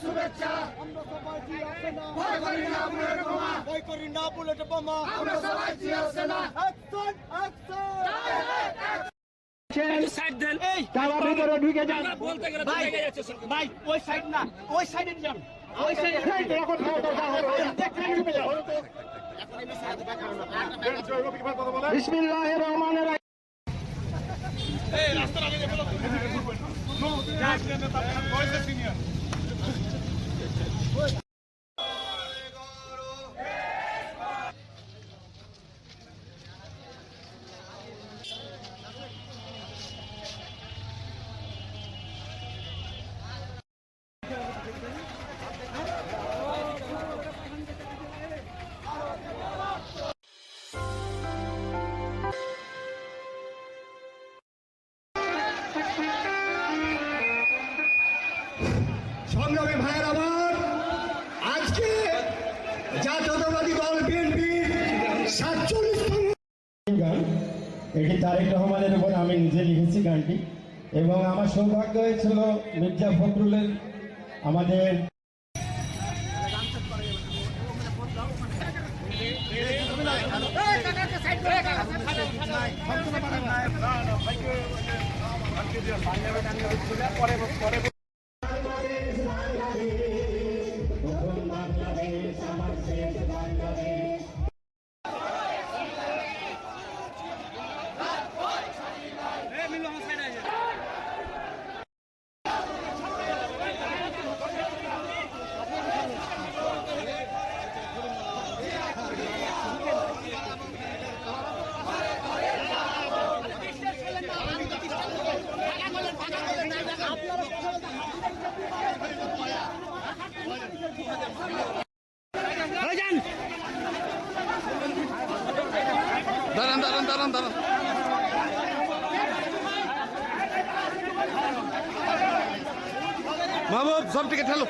শুভেচ্ছা আমরা সবাই জিয়া সেনা ভয় করি না বুলেট বোমা ভয় করি না বুলেট বোমা আমরা সবাই জিয়া সেনা অ্যাকশন অ্যাকশন সাইড দেন এই কাবার ভিতরে ঢুকে যান বলতে গেলে ভাই লেগে যাচ্ছে সরকার। ভাই ওই সাইড না ওই সাইডে যান ওই সাইডে এখন দেখেন ঢুকে যাও বিসমিল্লাহির রহমানির রহিম এই রাস্তার আগে বলো সিনিয়র সংগ্রামী ভাইয়ের আমার আজকে জাতীয়তাবাদী দল বিএনপির 47তম গান, এটি তারেক রহমানের উপর আমি নিজে লিখেছি গানটি, এবং আমার সৌভাগ্য হয়েছিল মির্জা ফখরুলের আমাদের দাঁড়ান মাহবুব সব থেকে ঠেলো।